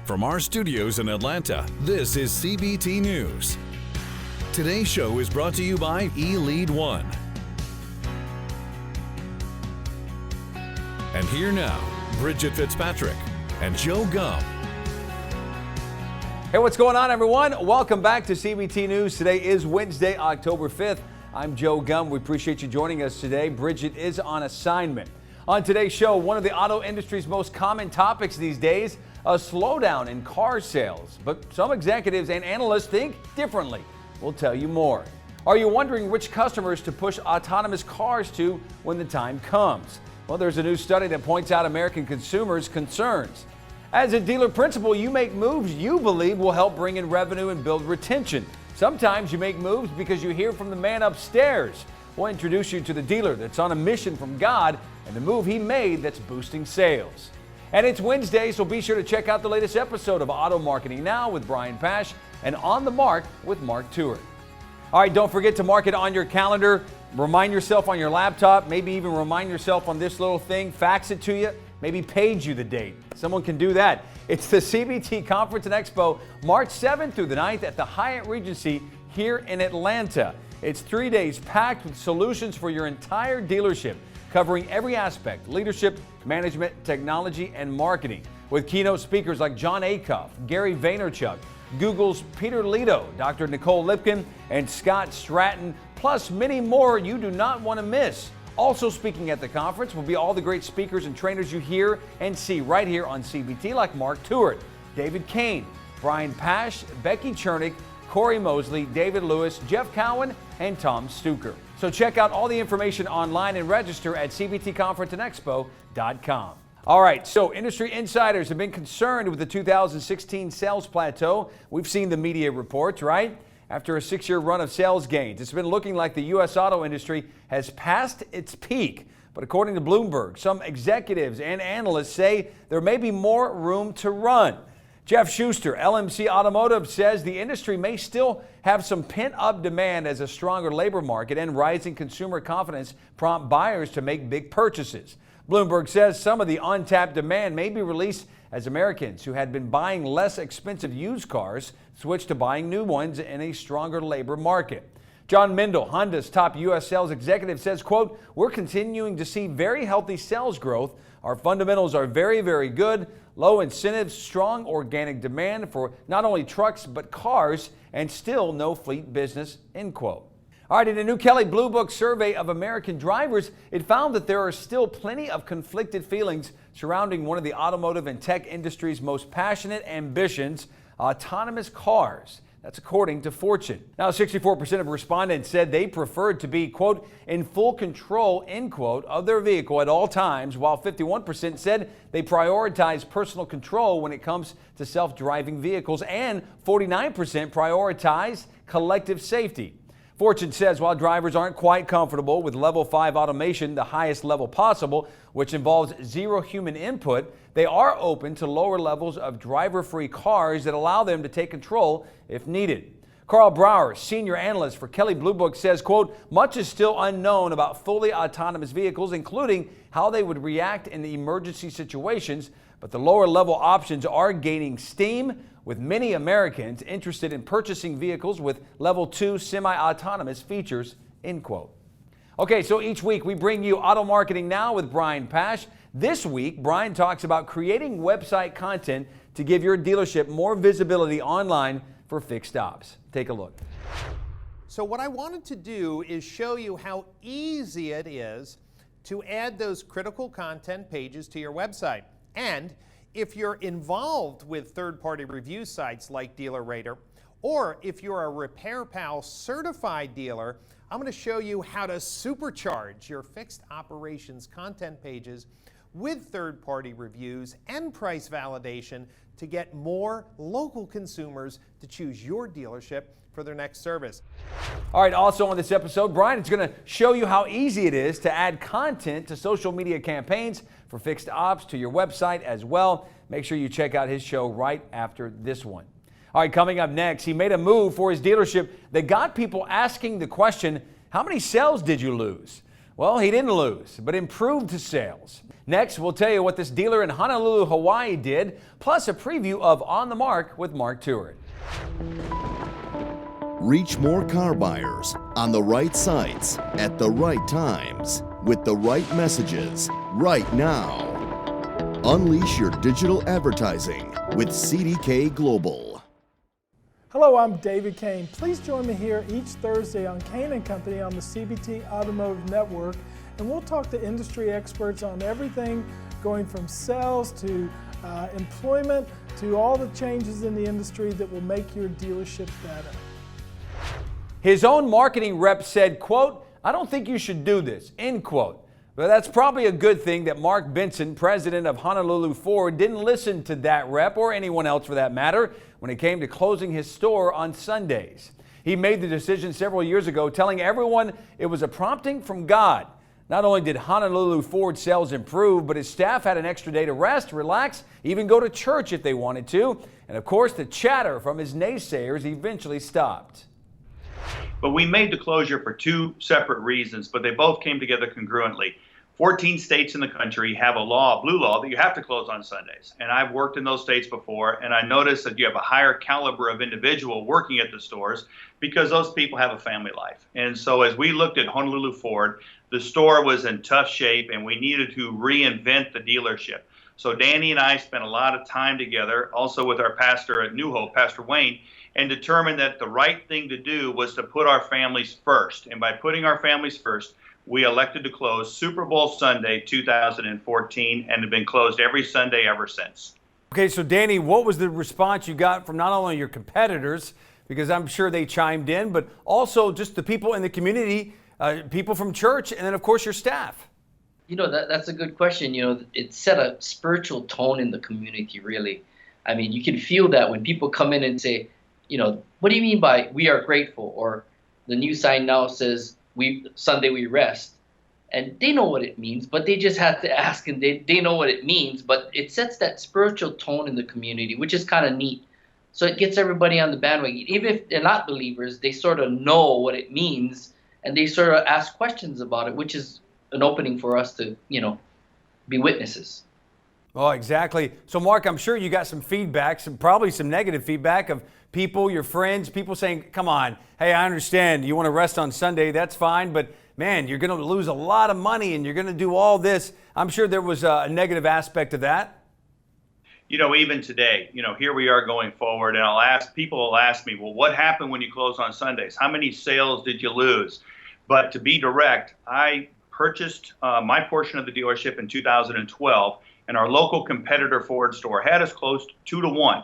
From our studios in Atlanta, this is CBT News. Today's show is brought to you by eLead One. And here now, Bridget Fitzpatrick and Joe Gum. Hey, what's going on, everyone? Welcome back to CBT News. Today is Wednesday, October 5th. I'm Joe Gum. We appreciate you joining us today. Bridget is on assignment. On today's show, one of the auto industry's most common topics these days, a slowdown in car sales. But some executives and analysts think differently. We'll tell you more. Are you wondering which customers to push autonomous cars to when the time comes? Well, there's a new study that points out American consumers' concerns. As a dealer principal, you make moves you believe will help bring in revenue and build retention. Sometimes you make moves because you hear from the man upstairs. We'll introduce you to the dealer that's on a mission from God and the move he made that's boosting sales. And it's Wednesday, so be sure to check out the latest episode of Auto Marketing Now with Brian Pash and On the Mark with Mark Tewart. All right, don't forget to mark it on your calendar. Remind yourself on your laptop, maybe even remind yourself on this little thing, fax it to you, maybe page you the date. Someone can do that. It's the CBT Conference and Expo, March 7th through the 9th at the Hyatt Regency here in Atlanta. It's 3 days packed with solutions for your entire dealership, covering every aspect: leadership, management, technology, and marketing. With keynote speakers like John Acuff, Gary Vaynerchuk, Google's Peter Leto, Dr. Nicole Lipkin, and Scott Stratton, plus many more you do not want to miss. Also speaking at the conference will be all the great speakers and trainers you hear and see right here on CBT, like Mark Tewart, David Kane, Brian Pash, Becky Chernick, Corey Mosley, David Lewis, Jeff Cowan, and Tom Stuker. So check out all the information online and register at cbtconferenceandexpo.com. All right, so industry insiders have been concerned with the 2016 sales plateau. We've seen the media reports, right? After a 6-year run of sales gains, it's been looking like the U.S. auto industry has passed its peak. But according to Bloomberg, some executives and analysts say there may be more room to run. Jeff Schuster, LMC Automotive, says the industry may still have some pent-up demand as a stronger labor market and rising consumer confidence prompt buyers to make big purchases. Bloomberg says some of the untapped demand may be released as Americans who had been buying less expensive used cars switch to buying new ones in a stronger labor market. John Mendel, Honda's top U.S. sales executive, says, quote, "We're continuing to see very healthy sales growth. Our fundamentals are very, very good. Low incentives, strong organic demand for not only trucks but cars, and still no fleet business," end quote. All right, in a new Kelley Blue Book survey of American drivers, it found that there are still plenty of conflicted feelings surrounding one of the automotive and tech industry's most passionate ambitions, autonomous cars. That's according to Fortune. Now, 64% of respondents said they preferred to be, quote, "in full control," end quote, of their vehicle at all times, while 51% said they prioritize personal control when it comes to self-driving vehicles, and 49% prioritize collective safety. Fortune says while drivers aren't quite comfortable with level 5 automation, the highest level possible, which involves zero human input, they are open to lower levels of driver-free cars that allow them to take control if needed. Carl Brower, senior analyst for Kelley Blue Book, says, quote, "Much is still unknown about fully autonomous vehicles, including how they would react in emergency situations, but the lower level options are gaining steam, with many Americans interested in purchasing vehicles with level 2 semi-autonomous features," end quote. Okay, so each week we bring you Auto Marketing Now with Brian Pash. This week, Brian talks about creating website content to give your dealership more visibility online for fixed ops. Take a look. So what I wanted to do is show you how easy it is to add those critical content pages to your website. And if you're involved with third-party review sites like DealerRater, or if you're a RepairPal certified dealer, I'm going to show you how to supercharge your fixed operations content pages with third-party reviews and price validation to get more local consumers to choose your dealership for their next service. All right, also on this episode, Brian is going to show you how easy it is to add content to social media campaigns for fixed ops to your website as well. Make sure you check out his show right after this one. All right, coming up next, he made a move for his dealership that got people asking the question, how many sales did you lose? Well, he didn't lose, but improved his sales. Next, we'll tell you what this dealer in Honolulu, Hawaii did, plus a preview of On the Mark with Mark Tuert. Reach more car buyers on the right sites at the right times with the right messages right now. Unleash your digital advertising with CDK Global. Hello, I'm David Kane. Please join me here each Thursday on Kane & Company on the CBT Automotive Network, and we'll talk to industry experts on everything going from sales to employment to all the changes in the industry that will make your dealership better. His own marketing rep said, quote, "I don't think you should do this," end quote. But that's probably a good thing that Mark Benson, president of Honolulu Ford, didn't listen to that rep or anyone else for that matter when it came to closing his store on Sundays. He made the decision several years ago, telling everyone it was a prompting from God. Not only did Honolulu Ford sales improve, but his staff had an extra day to rest, relax, even go to church if they wanted to. And of course, the chatter from his naysayers eventually stopped. But we made the closure for two separate reasons, but they both came together congruently. 14 states in the country have a law, blue law, that you have to close on Sundays. And I've worked in those states before, and I noticed that you have a higher caliber of individual working at the stores because those people have a family life. And so as we looked at Honolulu Ford, the store was in tough shape and we needed to reinvent the dealership. So Danny and I spent a lot of time together, also with our pastor at New Hope, Pastor Wayne, and determined that the right thing to do was to put our families first. And by putting our families first, we elected to close Super Bowl Sunday 2014 and have been closed every Sunday ever since. Okay, so Danny, what was the response you got from not only your competitors, because I'm sure they chimed in, but also just the people in the community, people from church, and then of course your staff? You know, that's a good question. You know, it set a spiritual tone in the community, really. I mean, you can feel that when people come in and say, you know, what do you mean by "we are grateful"? Or the new sign now says, Sunday we rest. And they know what it means, but they just have to ask, and they know what it means. But it sets that spiritual tone in the community, which is kind of neat. So it gets everybody on the bandwagon. Even if they're not believers, they sort of know what it means, and they sort of ask questions about it, which is an opening for us to, you know, be witnesses. Oh, exactly. So, Mark, I'm sure you got some feedback, probably some negative feedback of people, your friends, people saying, come on, hey, I understand you want to rest on Sunday, that's fine, but man, you're going to lose a lot of money and you're going to do all this. I'm sure there was a negative aspect of that. You know, even today, you know, here we are going forward, and people will ask me, well, what happened when you closed on Sundays? How many sales did you lose? But to be direct, I purchased my portion of the dealership in 2012, and our local competitor Ford store had us closed 2-1.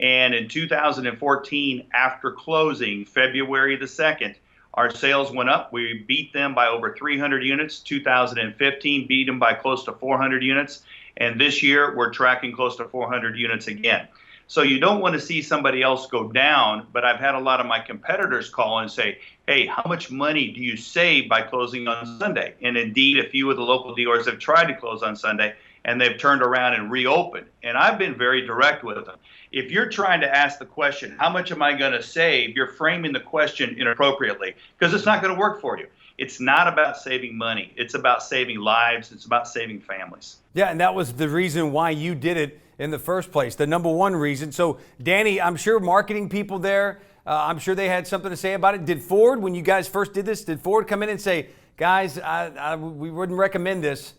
And in 2014, after closing February the 2nd, our sales went up. We beat them by over 300 units. 2015 beat them by close to 400 units. And this year, we're tracking close to 400 units again. So you don't want to see somebody else go down, but I've had a lot of my competitors call and say, hey, how much money do you save by closing on Sunday? And indeed, a few of the local dealers have tried to close on Sunday, and they've turned around and reopened. And I've been very direct with them. If you're trying to ask the question, how much am I going to save, you're framing the question inappropriately, because it's not going to work for you. It's not about saving money. It's about saving lives. It's about saving families. Yeah, and that was the reason why you did it in the first place, the number one reason. So, Danny, I'm sure marketing people there, I'm sure they had something to say about it. Did Ford, when you guys first did this, did Ford come in and say, guys, we wouldn't recommend this?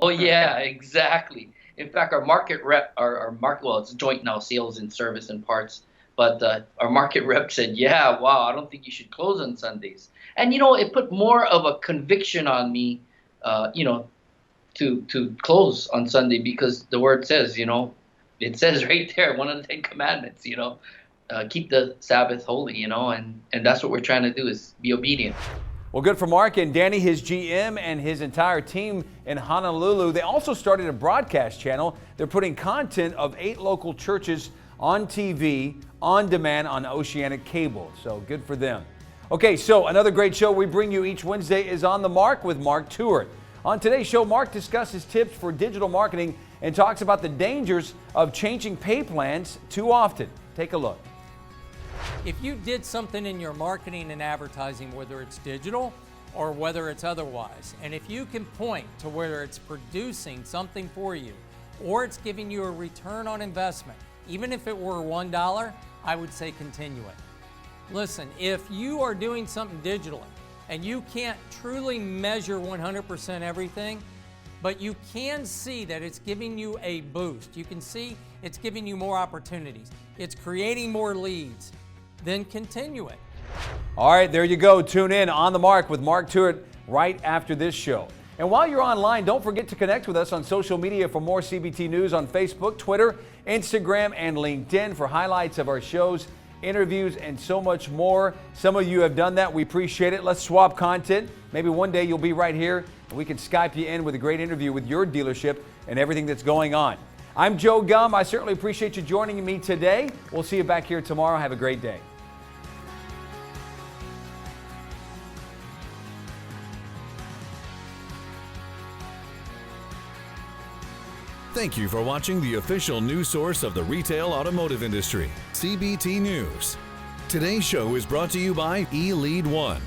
Oh, yeah, exactly. In fact, our market rep, well, it's joint now, sales and service and parts, but our market rep said, yeah, wow, I don't think you should close on Sundays. And, you know, it put more of a conviction on me, you know, to close on Sunday, because the word says, you know, it says right there, one of the 10 commandments, you know, keep the Sabbath holy, you know, and that's what we're trying to do, is be obedient. Well, good for Mark and Danny, his GM, and his entire team in Honolulu. They also started a broadcast channel. They're putting content of 8 local churches on TV, on demand on Oceanic Cable. So good for them. Okay, so another great show we bring you each Wednesday is On the Mark with Mark Tuert. On today's show, Mark discusses tips for digital marketing and talks about the dangers of changing pay plans too often. Take a look. If you did something in your marketing and advertising, whether it's digital or whether it's otherwise. And if you can point to whether it's producing something for you or it's giving you a return on investment, even if it were $1, I would say continue it. Listen, if you are doing something digitally and you can't truly measure 100% everything, but you can see that it's giving you a boost, you can see it's giving you more opportunities, it's creating more leads, then continue it. All right, there you go. Tune in On the Mark with Mark Tuitt right after this show. And while you're online, don't forget to connect with us on social media for more CBT news on Facebook, Twitter, Instagram, and LinkedIn for highlights of our shows, interviews, and so much more. Some of you have done that. We appreciate it. Let's swap content. Maybe one day you'll be right here and we can Skype you in with a great interview with your dealership and everything that's going on. I'm Joe Gum. I certainly appreciate you joining me today. We'll see you back here tomorrow. Have a great day. Thank you for watching the official news source of the retail automotive industry, CBT News. Today's show is brought to you by eLead One,